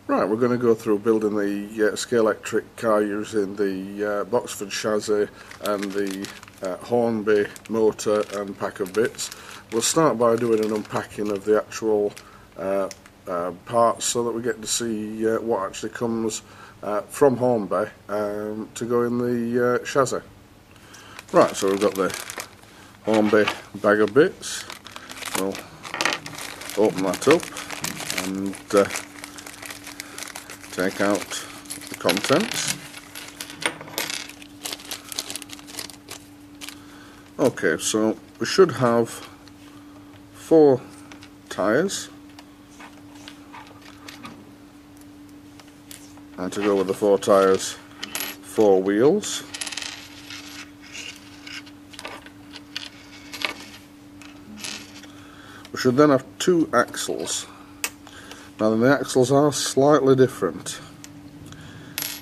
Right, we're going to go through building the Scalextric car using the Boxford chassis and the Hornby motor and pack of bits. We'll start by doing an unpacking of the actual parts so that we get to see what actually comes from Hornby to go in the chassis. Right, so we've got the Hornby bag of bits. We'll open that up and take out the contents. Okay, so we should have 4 tyres, and to go with the 4 tyres, 4 wheels. We should then have 2 axles. Now the axles are slightly different.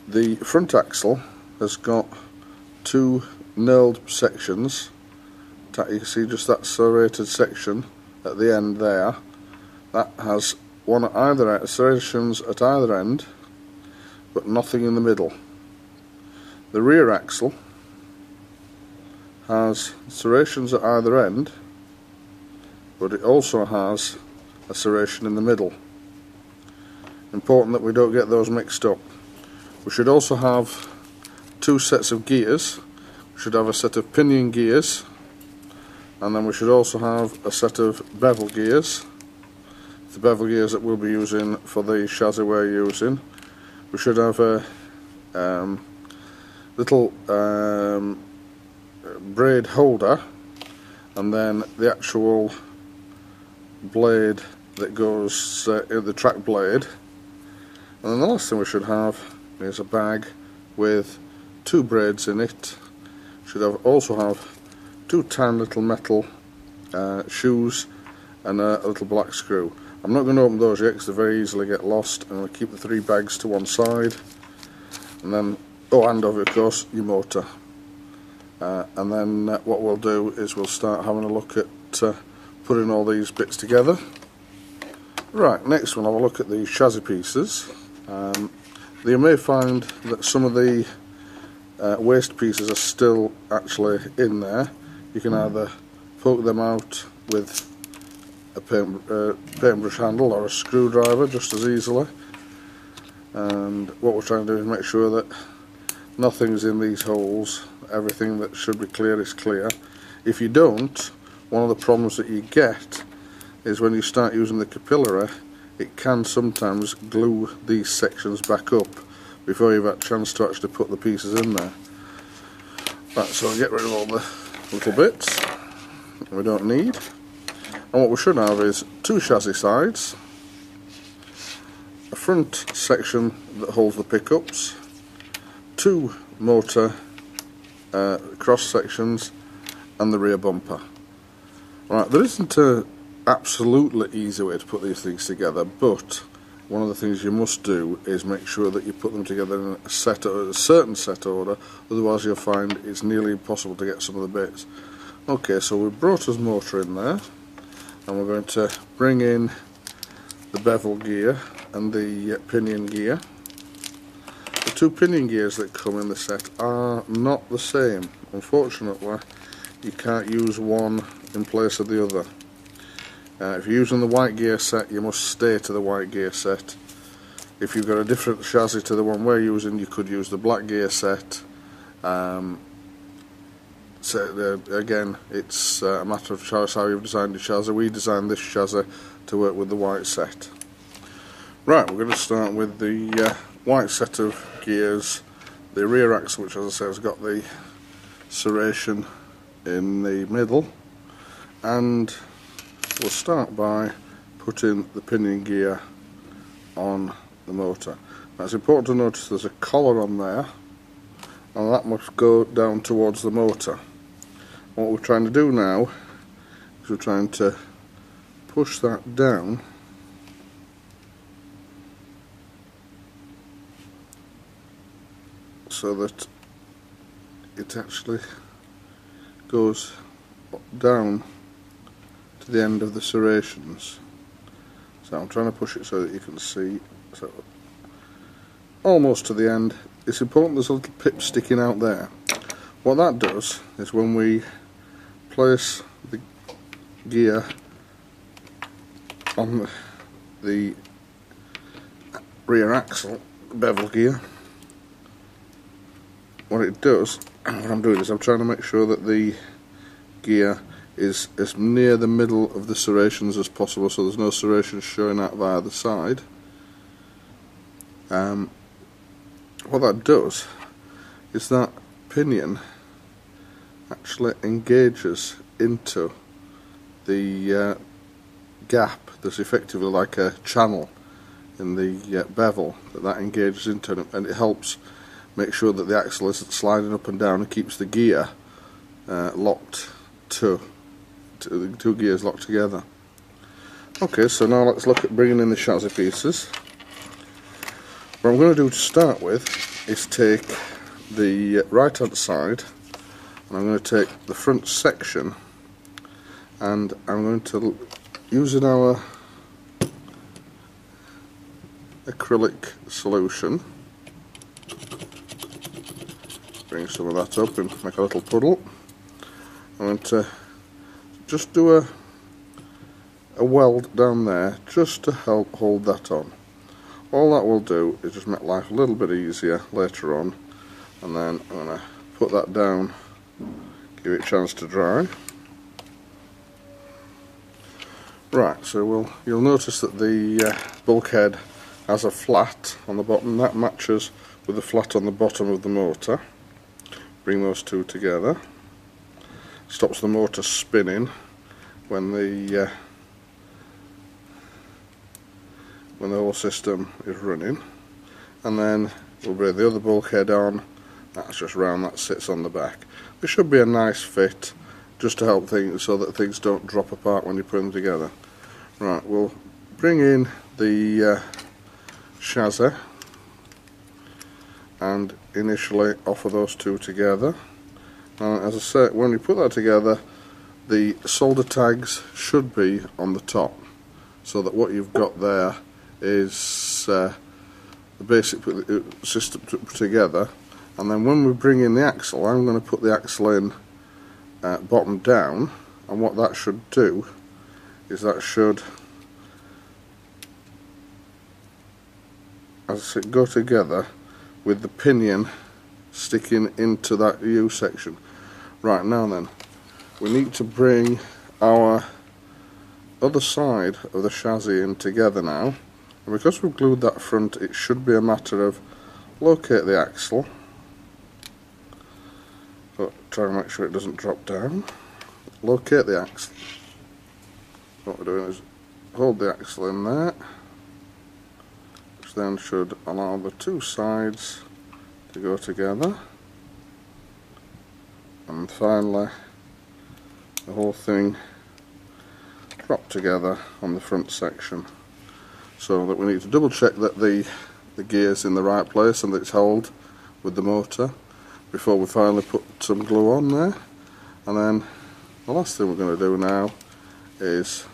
The front axle has got 2 knurled sections. You can see just that serrated section at the end there. That has one at either end, serrations at either end, but nothing in the middle. The rear axle has serrations at either end, but it also has a serration in the middle. Important that we don't get those mixed up. We should also have 2 sets of gears. We should have a set of pinion gears, and then we should also have a set of bevel gears. The bevel gears that we'll be using for the chassis we're using. We should have a little braid holder, and then the actual blade that goes in the track blade. And then the last thing we should have is a bag with 2 braids in it. Should also have 2 tiny little metal shoes and a little black screw. I'm not going to open those yet because they very easily get lost, and I'll keep the 3 bags to one side. And then, and of course, your motor. And then what we'll do is we'll start having a look at putting all these bits together. Right, next we'll have a look at the chassis pieces. You may find that some of the waste pieces are still actually in there. You can either poke them out with a paintbrush handle or a screwdriver just as easily. And what we're trying to do is make sure that nothing's in these holes. Everything that should be clear is clear. If you don't, one of the problems that you get is when you start using the capillary, it can sometimes glue these sections back up before you've had a chance to actually put the pieces in there. Right, so I'll get rid of all the little bits that we don't need. And what we should have is 2 chassis sides, a front section that holds the pickups, 2 motor cross sections, and the rear bumper. Right, there isn't a absolutely easy way to put these things together, but one of the things you must do is make sure that you put them together in a certain set order, otherwise you'll find it's nearly impossible to get some of the bits. Okay, so we've brought us motor in there, and we're going to bring in the bevel gear and the pinion gear. The 2 pinion gears that come in the set are not the same. Unfortunately, you can't use one in place of the other. If you're using the white gear set, you must stay to the white gear set. If you've got a different chassis to the one we're using, you could use the black gear set. Again, it's a matter of choice how you've designed your chassis. We designed this chassis to work with the white set. Right, we're going to start with the white set of gears. The rear axle, which as I said has got the serration in the middle, and we'll start by putting the pinion gear on the motor. Now it's important to notice there's a collar on there, and that must go down towards the motor. What we're trying to do now is we're trying to push that down so that it actually goes down to the end of the serrations. So I'm trying to push it so that you can see. So almost to the end. It's important there's a little pip sticking out there. What that does is when we place the gear on the rear axle, bevel gear, what it does, and what I'm doing is I'm trying to make sure that the gear is as near the middle of the serrations as possible, so there's no serrations showing out via the side. What that does is that pinion actually engages into the gap. There's effectively like a channel in the bevel that engages into, and it helps make sure that the axle isn't sliding up and down and keeps the gear locked to the two gears locked together. Okay, so now let's look at bringing in the chassis pieces. What I'm going to do to start with is take the right hand side, and I'm going to take the front section, and I'm going to, using our acrylic solution, bring some of that up and make a little puddle. I'm going to just do a weld down there just to help hold that on. All that will do is just make life a little bit easier later on, and then I'm going to put that down, give it a chance to dry. Right, so you'll notice that the bulkhead has a flat on the bottom. That matches with the flat on the bottom of the motor. Bring those two together. Stops the motor spinning when the whole system is running. And then we'll bring the other bulkhead on. That's just round, that sits on the back. There should be a nice fit, just to help things so that things don't drop apart when you put them together. Right, we'll bring in the chassis and initially offer those two together. As I say, when you put that together, the solder tags should be on the top, so that what you've got there is the basic system put together. And then when we bring in the axle, I'm going to put the axle in bottom down, and what that should do is that should, as I said, go together with the pinion sticking into that U section. Right, now then, we need to bring our other side of the chassis in together now, and because we've glued that front, it should be a matter of locate the axle, but try and make sure it doesn't drop down. Locate the axle. What we're doing is hold the axle in there, which then should allow the two sides to go together, and finally the whole thing drop together on the front section, so that we need to double check that the gear's in the right place and that it's held with the motor before we finally put some glue on there. And then the last thing we're going to do now is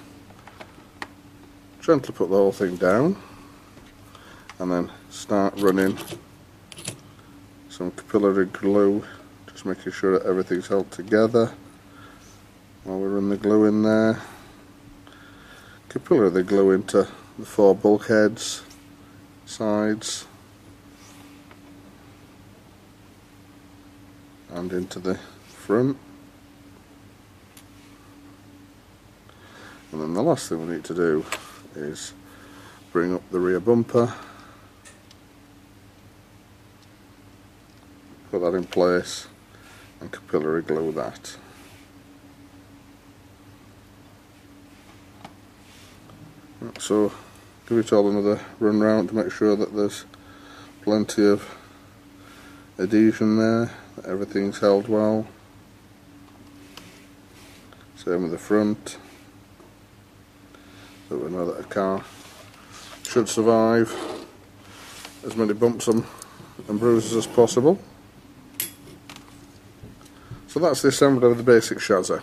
gently put the whole thing down and then start running some capillary glue, just making sure that everything's held together while we run the glue in there. Capillary the glue into the four bulkheads, sides, and into the front. And then the last thing we need to do is bring up the rear bumper, put that in place, and capillary glue that. So give it all another run round to make sure that there's plenty of adhesion there, that everything's held well. Same with the front, so we know that a car should survive as many bumps and bruises as possible. So that's the assembly of the basic chassis.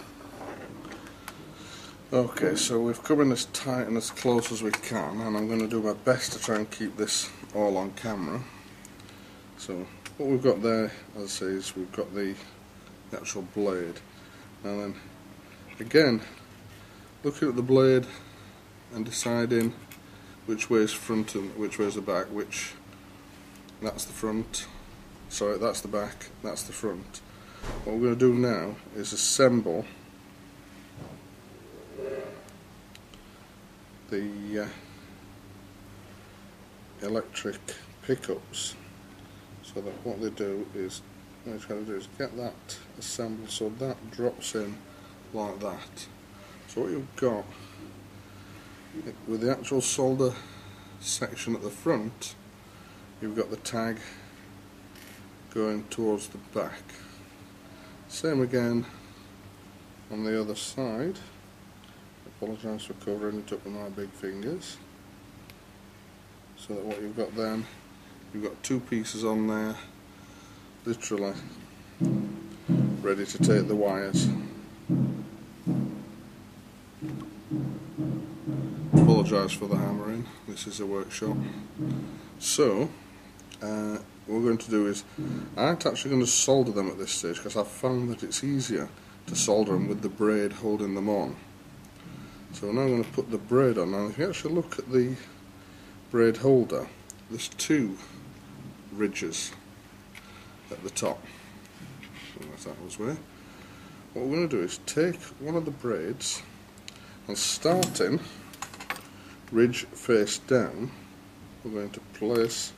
Okay, so we've come in as tight and as close as we can, and I'm going to do my best to try and keep this all on camera. So what we've got there, as I say, is we've got the actual blade. And then again, looking at the blade and deciding which way is front and which way is the back, that's the front, sorry, that's the back, that's the front. What we're going to do now is assemble the electric pickups, so that what they do is, what I'm trying to do is get that assembled so that drops in like that. So what you've got with the actual solder section at the front, you've got the tag going towards the back. Same again on the other side. I apologise for covering it up with my big fingers. So that what you've got then, you've got two pieces on there, literally ready to take the wires. Apologise for the hammering, this is a workshop. So what we're going to do is, I'm actually going to solder them at this stage because I've found that it's easier to solder them with the braid holding them on. So now I'm going to put the braid on. Now if you actually look at the braid holder, there's two ridges at the top. So that was where. What we're going to do is take one of the braids and, starting ridge face down, we're going to place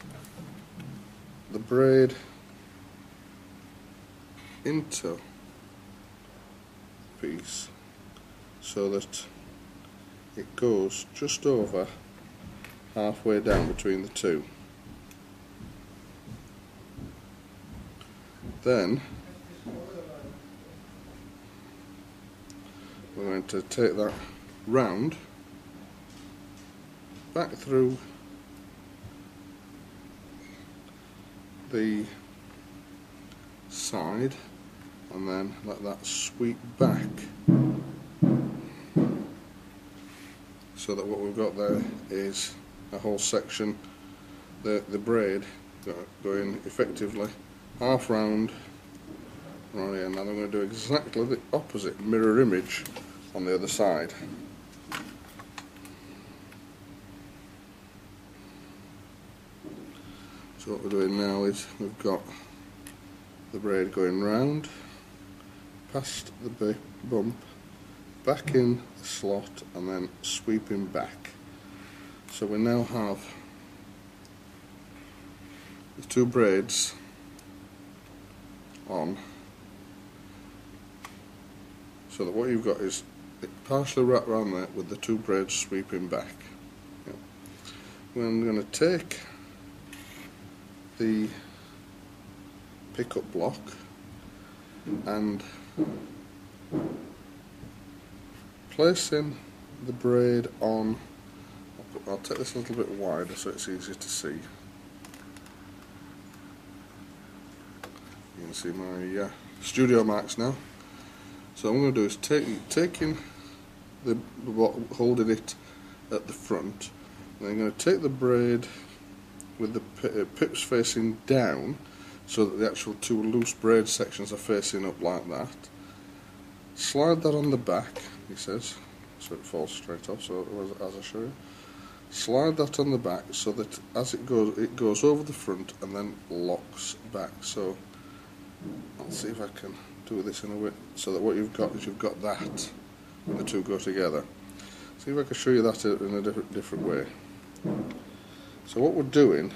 the braid into the piece so that it goes just over halfway down between the two. Then we're going to take that round back through the side and then let that sweep back, so that what we've got there is a whole section, the braid going effectively half round right here. Now I'm going to do exactly the opposite mirror image on the other side. So what we're doing now is we've got the braid going round, past the bump, back in the slot and then sweeping back. So we now have the two braids on, so that what you've got is it partially wrapped around there with the two braids sweeping back. Yeah. I'm going to take the pickup block and placing the braid on. I'll take this a little bit wider so it's easier to see. You can see my studio marks now. So what I'm going to do is taking the block, holding it at the front, and I'm going to take the braid with the pips facing down so that the actual two loose braid sections are facing up like that. Slide that on the back, he says, so it falls straight off, so as I show you. Slide that on the back so that as it goes over the front and then locks back. So I'll see if I can do this in a way so that what you've got is you've got that when the two go together. See if I can show you that in a different way. So what we're doing,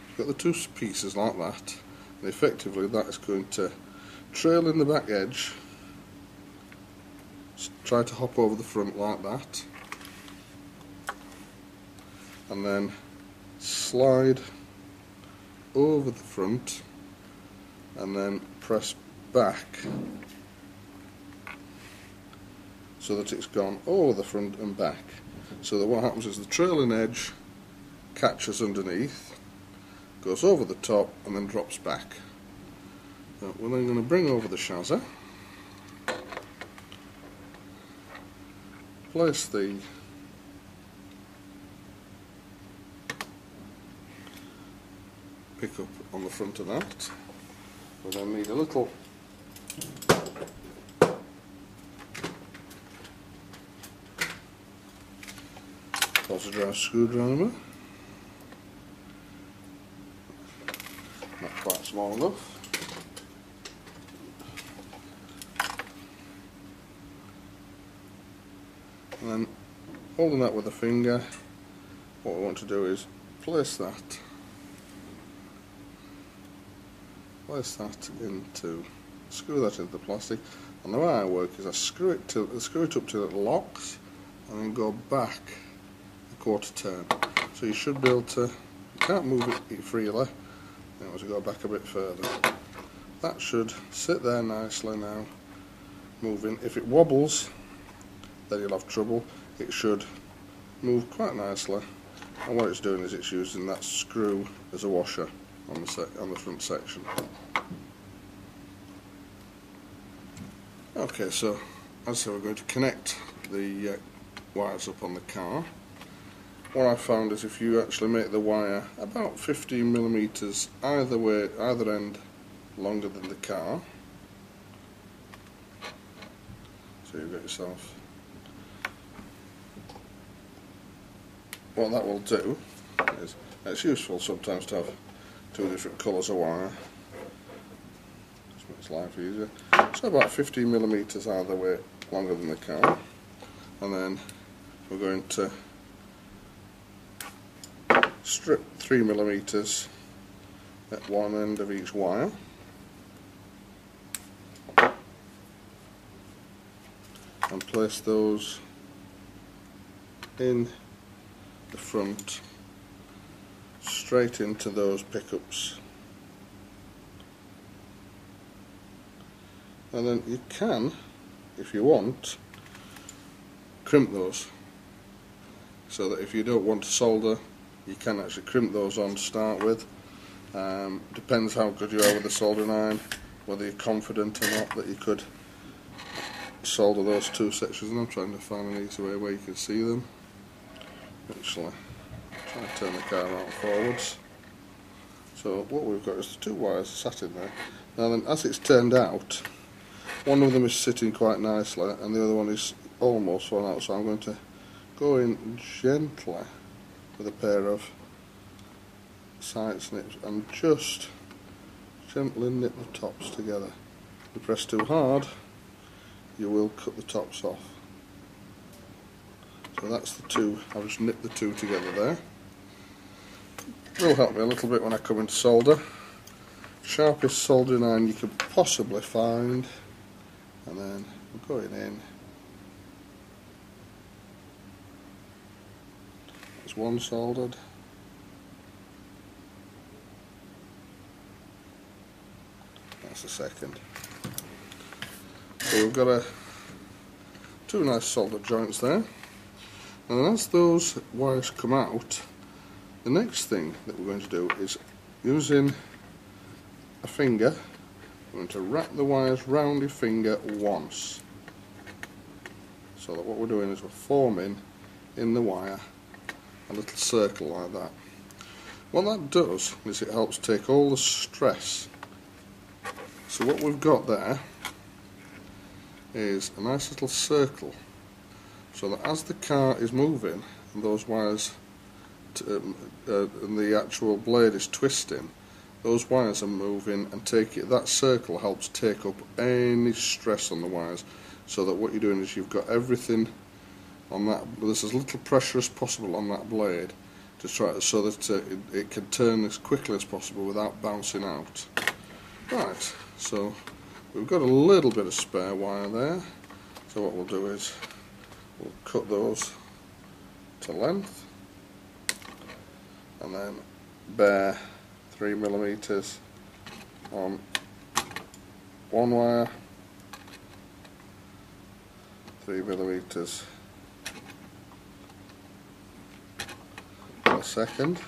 we've got the two pieces like that, and effectively that is going to trail in the back edge, try to hop over the front like that, and then slide over the front and then press back so that it's gone over the front and back, so that what happens is the trailing edge catches underneath, goes over the top and then drops back. Now, we're then going to bring over the chassis, place the pickup on the front of that. We then need a little positive screwdriver, not quite small enough. And then holding that with a finger, what we want to do is place that into, screw that into the plastic, and the way I work is I screw it up till it locks and then go back a quarter turn. So you should be able to, you can't move it freely, you want to go back a bit further. That should sit there nicely now, moving. If it wobbles, then you'll have trouble. It should move quite nicely, and what it's doing is it's using that screw as a washer on the front section. Okay, so as I said, we're going to connect the wires up on the car. What I found is if you actually make the wire about 15mm either way, either end longer than the car, so you've got yourself. What that will do is, it's useful sometimes to have two different colours of wire, just makes life easier. So about 15mm either way longer than the car, and then we're going to strip 3mm at one end of each wire, and place those in the front, straight into those pickups. And then you can, if you want, crimp those, so that if you don't want to solder, you can actually crimp those on to start with. Depends how good you are with the soldering iron, whether you're confident or not that you could solder those two sections. And I'm trying to find an easy way where you can see them. Actually, try to turn the car around forwards. So what we've got is the two wires sat in there. Now then, as it's turned out, one of them is sitting quite nicely and the other one is almost fallen out, so I'm going to go in gently with a pair of side snips and just gently knit the tops together. If you press too hard, you will cut the tops off. So that's the two, I've just nipped the two together there. It will help me a little bit when I come into solder. Sharpest soldering iron you could possibly find, and then I'm going in. There's one soldered. That's the second. So we've got two nice soldered joints there. And as those wires come out, the next thing that we're going to do is, using a finger, we're going to wrap the wires round your finger once. So that what we're doing is we're forming in the wire a little circle like that. What that does is it helps take all the stress. So what we've got there is a nice little circle, so that as the car is moving and those wires and the actual blade is twisting, those wires are moving, and that circle helps take up any stress on the wires, so that what you're doing is you've got everything on that, there's as little pressure as possible on that blade to try so that it can turn as quickly as possible without bouncing out. Right, so we've got a little bit of spare wire there, so what we'll do is we'll cut those to length and then bare 3mm on one wire, 3mm on a second.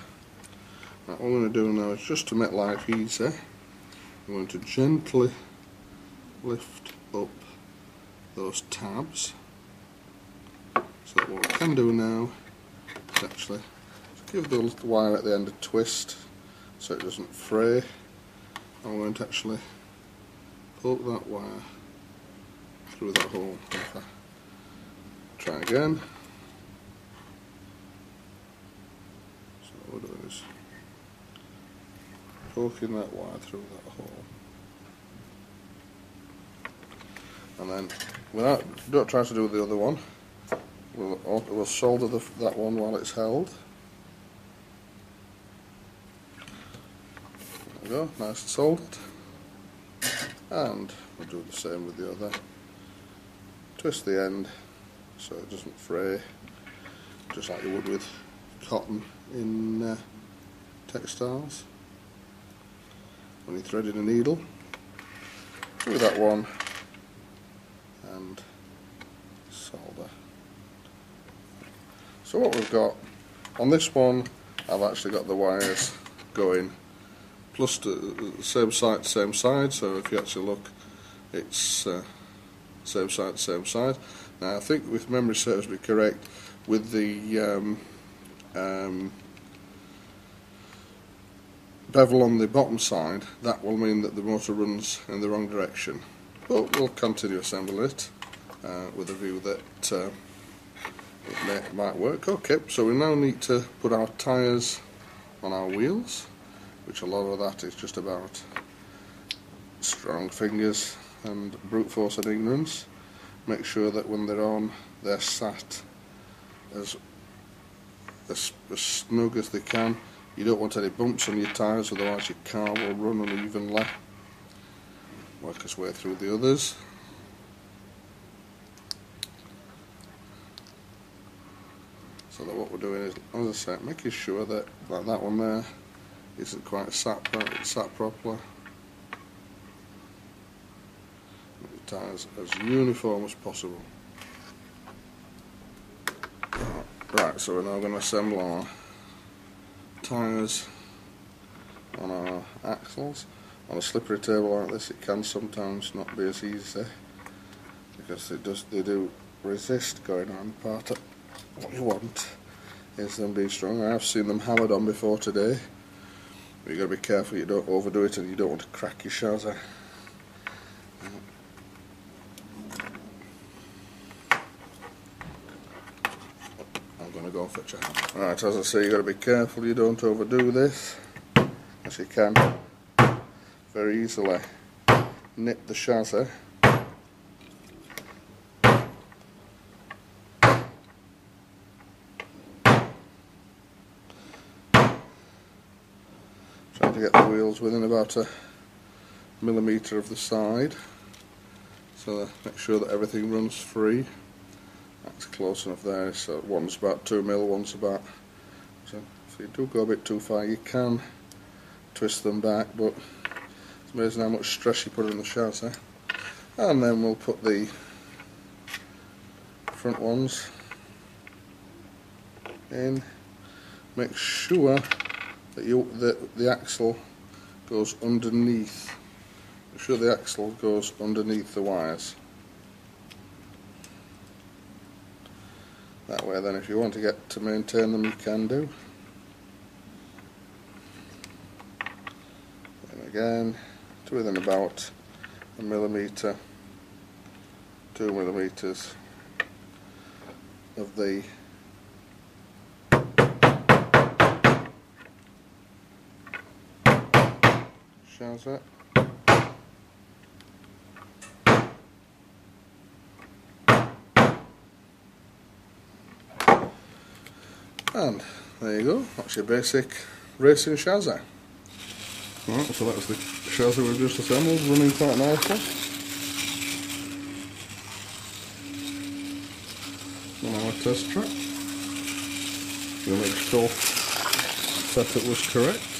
Now, what I'm going to do now is, just to make life easier, I'm going to gently lift up those tabs, so that what we can do now is actually give the wire at the end a twist, so it doesn't fray. I'm going to actually poke that wire through that hole. If I try again. So what we're doing is poking that wire through that hole. And then, don't try to do the other one. We'll solder that one while it's held. There we go, nice and soldered. And we'll do the same with the other. Twist the end so it doesn't fray, just like you would with cotton in textiles. When you're threading a needle, do that one and solder. So what we've got on this one, I've actually got the wires going plus the same side to same side, so if you actually look, it's same side to same side. Now I think, if memory serves me correct, with the bevel on the bottom side, that will mean that the motor runs in the wrong direction. But we'll continue assembling it with a view that it might work. Okay, so we now need to put our tyres on our wheels, which a lot of that is just about strong fingers and brute force and ignorance. Make sure that when they're on, they're sat as snug as they can. You don't want any bumps on your tyres, otherwise your car will run unevenly. Work its way through the others. So that what we're doing is, as I said, making sure that that one there isn't quite sat properly. Make the tyres as uniform as possible. Right, so we're now going to assemble our tyres on our axles. On a slippery table like this, it can sometimes not be as easy because they do resist going on. Part of what you want is them being strong. I have seen them hammered on before today, but you've got to be careful you don't overdo it and you don't want to crack your chassis. I'm going to go and fetch a hammer. Right, as I say, you've got to be careful you don't overdo this, as you can very easily nip the chassis. Trying to get the wheels within about a millimetre of the side, so make sure that everything runs free. That's close enough there, so one's about 2 mil, one's about, so if you do go a bit too far you can twist them back, but it's amazing how much stress you put on the chassis. And then we'll put the front ones in. Make sure that the axle goes underneath. Make sure the axle goes underneath the wires. That way then, if you want to get to maintain them, you can do. And again, to within about a millimetre, 2 millimetres of the chassis. And there you go, that's your basic racing chassis. Right, so that's the chassis we've just assembled, running quite nicely. On our test track. The electrical setup was correct.